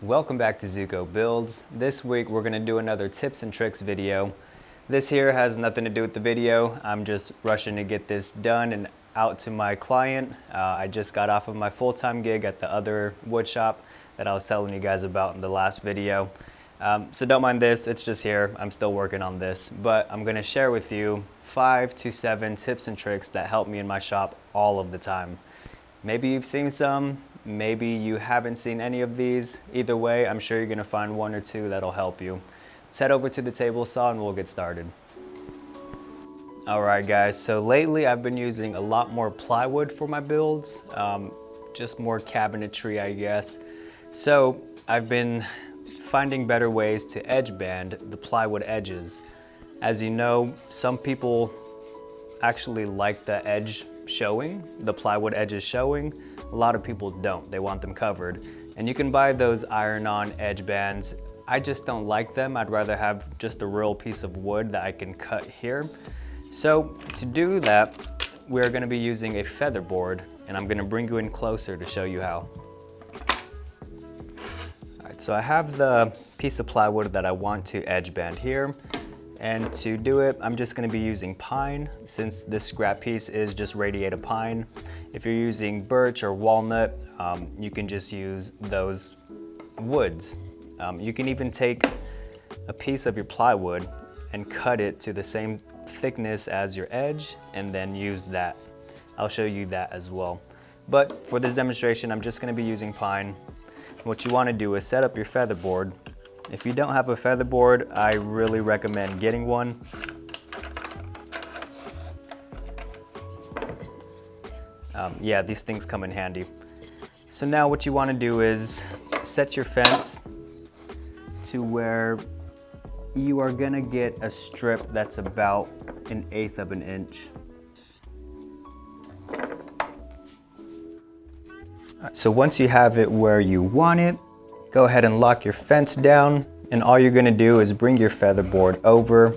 Welcome back to Zuko Builds. This week we're going to do another tips and tricks video. This here has nothing to do with the video. I'm just rushing to get this done and out to my client. I just got off of my full-time gig at the other wood shop that I was telling you guys about in the last video. So don't mind this, it's just here. I'm still working on this, but I'm going to share with you 5 to 7 tips and tricks that help me in my shop all of the time. Maybe you've seen some, maybe you haven't seen any of these. Either way, I'm sure you're gonna find 1 or 2 that'll help you. Let's head over to the table saw and we'll get started. Alright guys, so lately I've been using a lot more plywood for my builds, just more cabinetry I guess. So I've been finding better ways to edge band the plywood edges. As you know, some people actually like the edge showing, the plywood edges showing. A lot of people don't, they want them covered. And you can buy those iron-on edge bands. I just don't like them. I'd rather have just a real piece of wood that I can cut here. So to do that, we're gonna be using a feather board, and I'm gonna bring you in closer to show you how. All right, so I have the piece of plywood that I want to edge band here. And to do it, I'm just gonna be using pine, since this scrap piece is just radiated pine. If you're using birch or walnut, you can just use those woods. You can even take a piece of your plywood and cut it to the same thickness as your edge, and then use that. I'll show you that as well. But for this demonstration, I'm just gonna be using pine. What you wanna do is set up your feather board. If you don't have a feather board, I really recommend getting one. Yeah, these things come in handy. So now what you want to do is set your fence to where you are gonna get a strip that's about 1/8 of an inch. So once you have it where you want it, go ahead and lock your fence down, and all you're gonna do is bring your feather board over,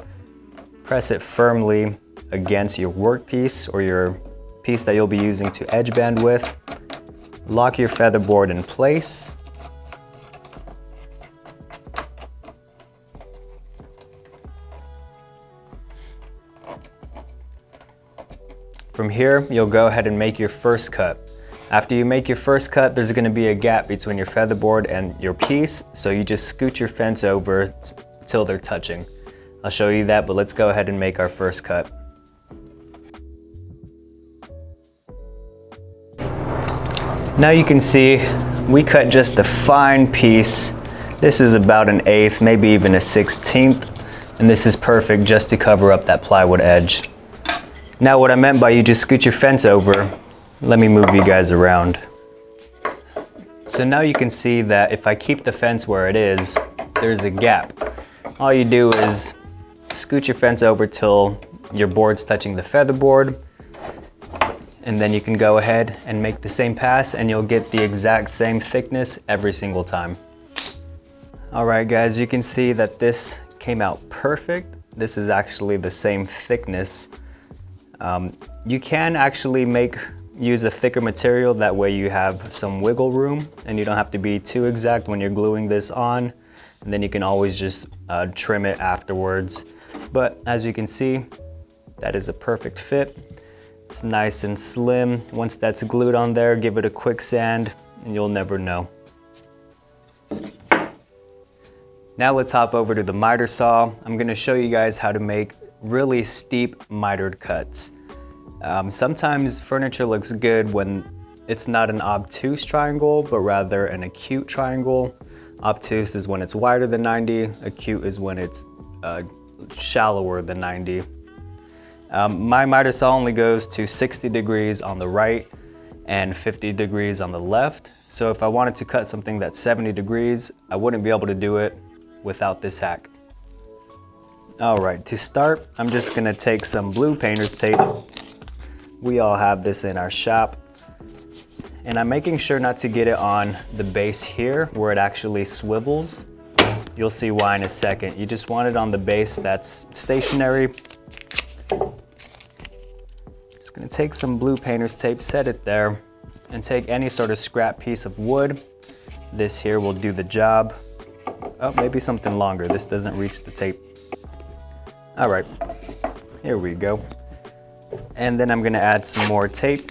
press it firmly against your workpiece or your piece that you'll be using to edge band with. Lock your feather board in place. From here, you'll go ahead and make your first cut. After you make your first cut, there's gonna be a gap between your feather board and your piece, so you just scoot your fence over till they're touching. I'll show you that, but let's go ahead and make our first cut. Now you can see we cut just a fine piece. This is about 1/8, maybe even 1/16, and this is perfect just to cover up that plywood edge. Now what I meant by you just scoot your fence over, let me move you guys around. So now you can see that if I keep the fence where it is, there's a gap. All you do is scoot your fence over till your board's touching the feather board, and then you can go ahead and make the same pass and you'll get the exact same thickness every single time. All right guys, you can see that this came out perfect. This is actually the same thickness. You can actually use a thicker material, that way you have some wiggle room and you don't have to be too exact when you're gluing this on, and then you can always just trim it afterwards. But as you can see, that is a perfect fit. It's nice and slim. Once that's glued on there, give it a quick sand and you'll never know. Now let's hop over to the miter saw. I'm gonna show you guys how to make really steep mitered cuts. Sometimes furniture looks good when it's not an obtuse triangle, but rather an acute triangle. Obtuse is when it's wider than 90, acute is when it's shallower than 90. My miter saw only goes to 60 degrees on the right and 50 degrees on the left. So if I wanted to cut something that's 70 degrees, I wouldn't be able to do it without this hack. All right, to start, I'm just gonna take some blue painter's tape. We all have this in our shop. And I'm making sure not to get it on the base here where it actually swivels. You'll see why in a second. You just want it on the base that's stationary. Just gonna take some blue painter's tape, set it there, and take any sort of scrap piece of wood This here will do the job. Oh, maybe something longer. This doesn't reach the tape. All right, here we go. And then I'm gonna add some more tape.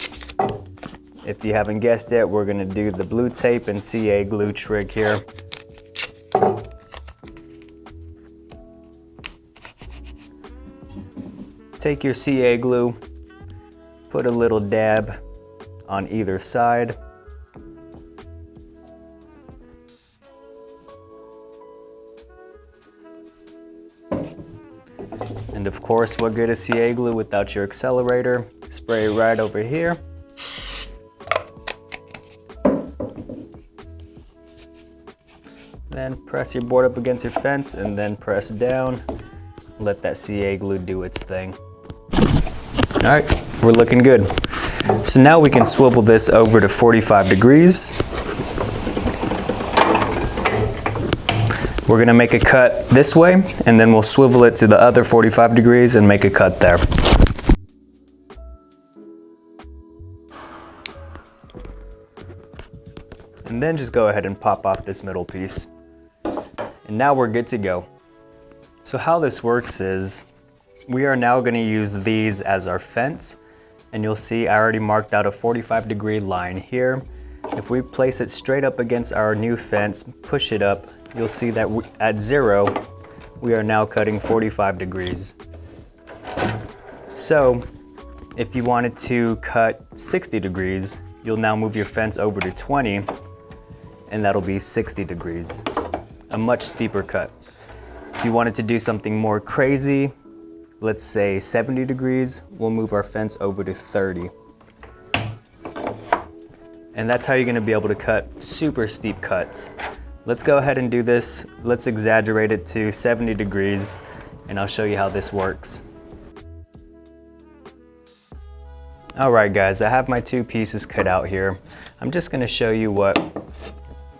If you haven't guessed it, we're gonna do the blue tape and CA glue trick here. Take your CA glue, put a little dab on either side. And of course, what good is CA glue without your accelerator? Spray it right over here. Then press your board up against your fence and then press down. Let that CA glue do its thing. All right, we're looking good. So now we can swivel this over to 45 degrees. We're gonna make a cut this way, and then we'll swivel it to the other 45 degrees and make a cut there. And then just go ahead and pop off this middle piece. And now we're good to go. So how this works is, we are now gonna use these as our fence, and you'll see I already marked out a 45-degree line here. If we place it straight up against our new fence, push it up, you'll see that at 0, we are now cutting 45 degrees. So if you wanted to cut 60 degrees, you'll now move your fence over to 20, and that'll be 60 degrees, a much steeper cut. If you wanted to do something more crazy, let's say 70 degrees, we'll move our fence over to 30. And that's how you're gonna be able to cut super steep cuts. Let's go ahead and do this. Let's exaggerate it to 70 degrees, and I'll show you how this works. All right, guys, I have my two pieces cut out here. I'm just gonna show you what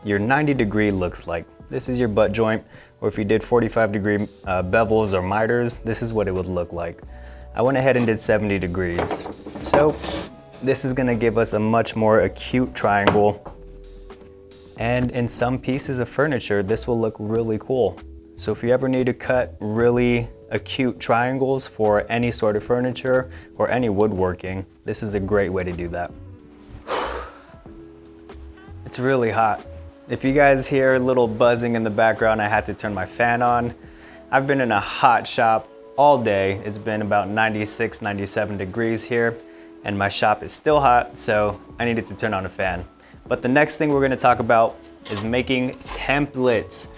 your 90-degree looks like. This is your butt joint, or if you did 45-degree bevels or miters, this is what it would look like. I went ahead and did 70 degrees. So this is gonna give us a much more acute triangle. And in some pieces of furniture, this will look really cool. So if you ever need to cut really acute triangles for any sort of furniture or any woodworking, this is a great way to do that. It's really hot. If you guys hear a little buzzing in the background, I had to turn my fan on. I've been in a hot shop all day. It's been about 96, 97 degrees here, and my shop is still hot, so I needed to turn on a fan. But the next thing we're gonna talk about is making templates.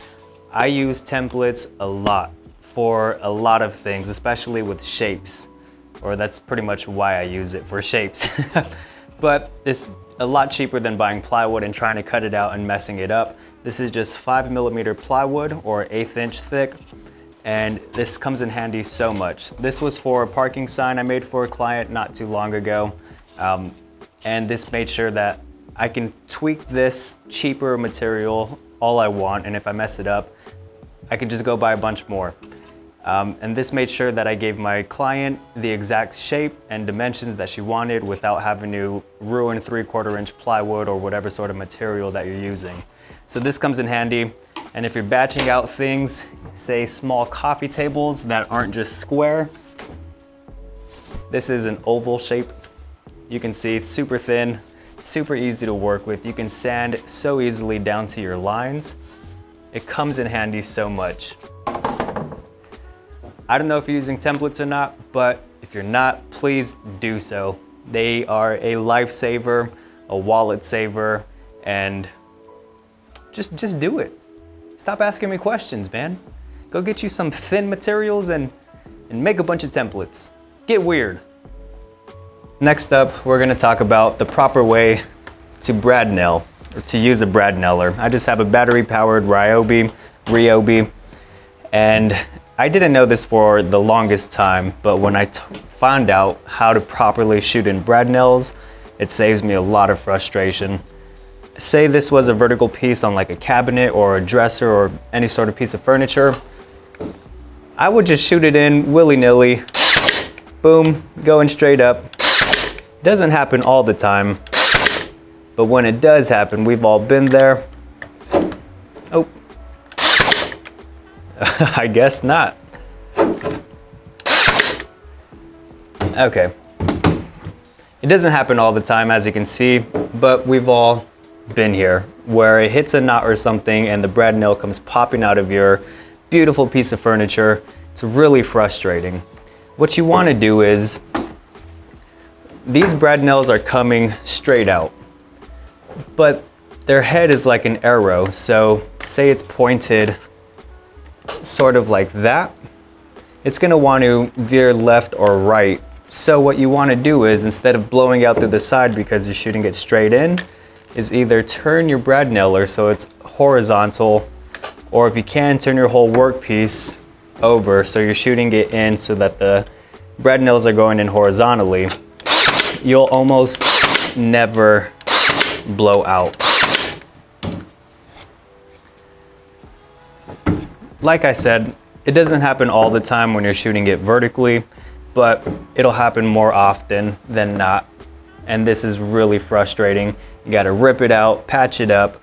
I use templates a lot for a lot of things, especially with shapes, or that's pretty much why I use it, for shapes. But it's a lot cheaper than buying plywood and trying to cut it out and messing it up. This is just 5mm plywood or 1/8 inch thick, and this comes in handy so much. This was for a parking sign I made for a client not too long ago, and this made sure that I can tweak this cheaper material all I want, and if I mess it up, I can just go buy a bunch more. And this made sure that I gave my client the exact shape and dimensions that she wanted without having to ruin 3/4 inch plywood or whatever sort of material that you're using. So this comes in handy. And if you're batching out things, say small coffee tables that aren't just square, this is an oval shape. You can see super thin, super easy to work with. You can sand so easily down to your lines. It comes in handy so much. I don't know if you're using templates or not, but if you're not, please do so. They are a lifesaver, a wallet saver, and just do it. Stop asking me questions, man. Go get you some thin materials and make a bunch of templates. Get weird. Next up, we're gonna talk about the proper way to brad nail, or to use a brad nailer. I just have a battery-powered Ryobi, and I didn't know this for the longest time, but when I found out how to properly shoot in brad nails, it saves me a lot of frustration. Say this was a vertical piece on like a cabinet or a dresser or any sort of piece of furniture, I would just shoot it in willy-nilly, boom, going straight up. Doesn't happen all the time, but when it does happen, we've all been there. Oh, I guess not. Okay. It doesn't happen all the time, as you can see, but we've all been here where it hits a knot or something and the brad nail comes popping out of your beautiful piece of furniture. It's really frustrating. What you want to do is, these brad nails are coming straight out, but their head is like an arrow. So say it's pointed sort of like that, it's going to want to veer left or right. So what you want to do is, instead of blowing out through the side because you're shooting it straight in, is either turn your brad nailer so it's horizontal, or if you can, turn your whole workpiece over so you're shooting it in so that the brad nails are going in horizontally. You'll almost never blow out. Like I said, it doesn't happen all the time when you're shooting it vertically, but it'll happen more often than not. And this is really frustrating. You gotta rip it out, patch it up.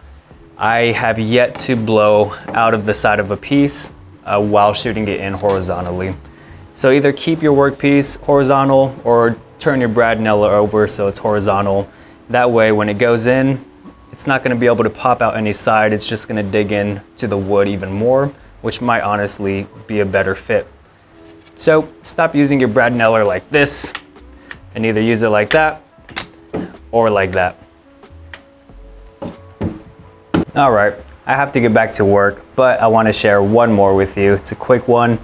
I have yet to blow out of the side of a piece while shooting it in horizontally. So either keep your workpiece horizontal or turn your brad nailer over so it's horizontal. That way when it goes in, it's not gonna be able to pop out any side, it's just gonna dig in to the wood even more, which might honestly be a better fit. So stop using your brad nailer like this and either use it like that or like that. All right, I have to get back to work, but I want to share one more with you. It's a quick one.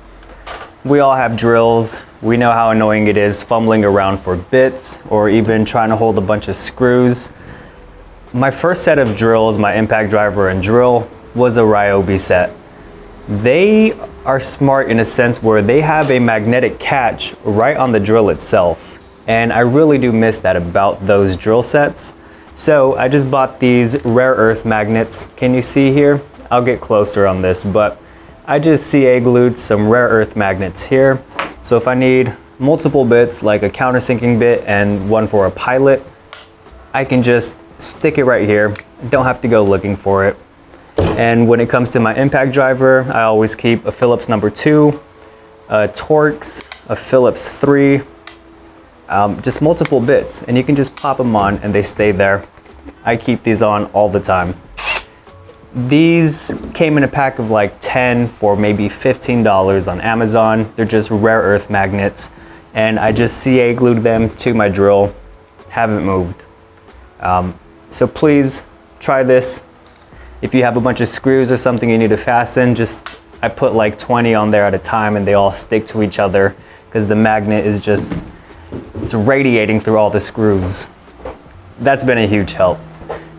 We all have drills. We know how annoying it is fumbling around for bits or even trying to hold a bunch of screws. My first set of drills, my impact driver and drill, was a Ryobi set. They are smart in a sense where they have a magnetic catch right on the drill itself. And I really do miss that about those drill sets. So I just bought these rare earth magnets. Can you see here? I'll get closer on this, but I just CA glued some rare earth magnets here. So if I need multiple bits, like a countersinking bit and one for a pilot, I can just stick it right here. Don't have to go looking for it. And when it comes to my impact driver, I always keep a Phillips number 2, a Torx, a Phillips 3, just multiple bits, and you can just pop them on and they stay there. I keep these on all the time. These came in a pack of like 10 for maybe $15 on Amazon. They're just rare earth magnets, and I just CA glued them to my drill. Haven't moved. So please try this. If you have a bunch of screws or something you need to fasten, I put like 20 on there at a time and they all stick to each other because the magnet is it's radiating through all the screws. That's been a huge help.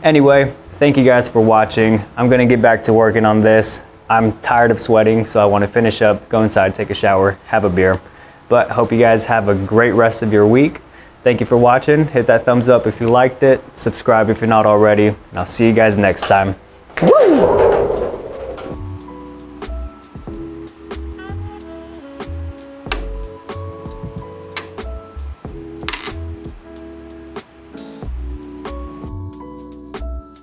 Anyway, thank you guys for watching. I'm gonna get back to working on this. I'm tired of sweating, so I wanna finish up, go inside, take a shower, have a beer. But hope you guys have a great rest of your week. Thank you for watching. Hit that thumbs up if you liked it. Subscribe if you're not already. And I'll see you guys next time. Woo!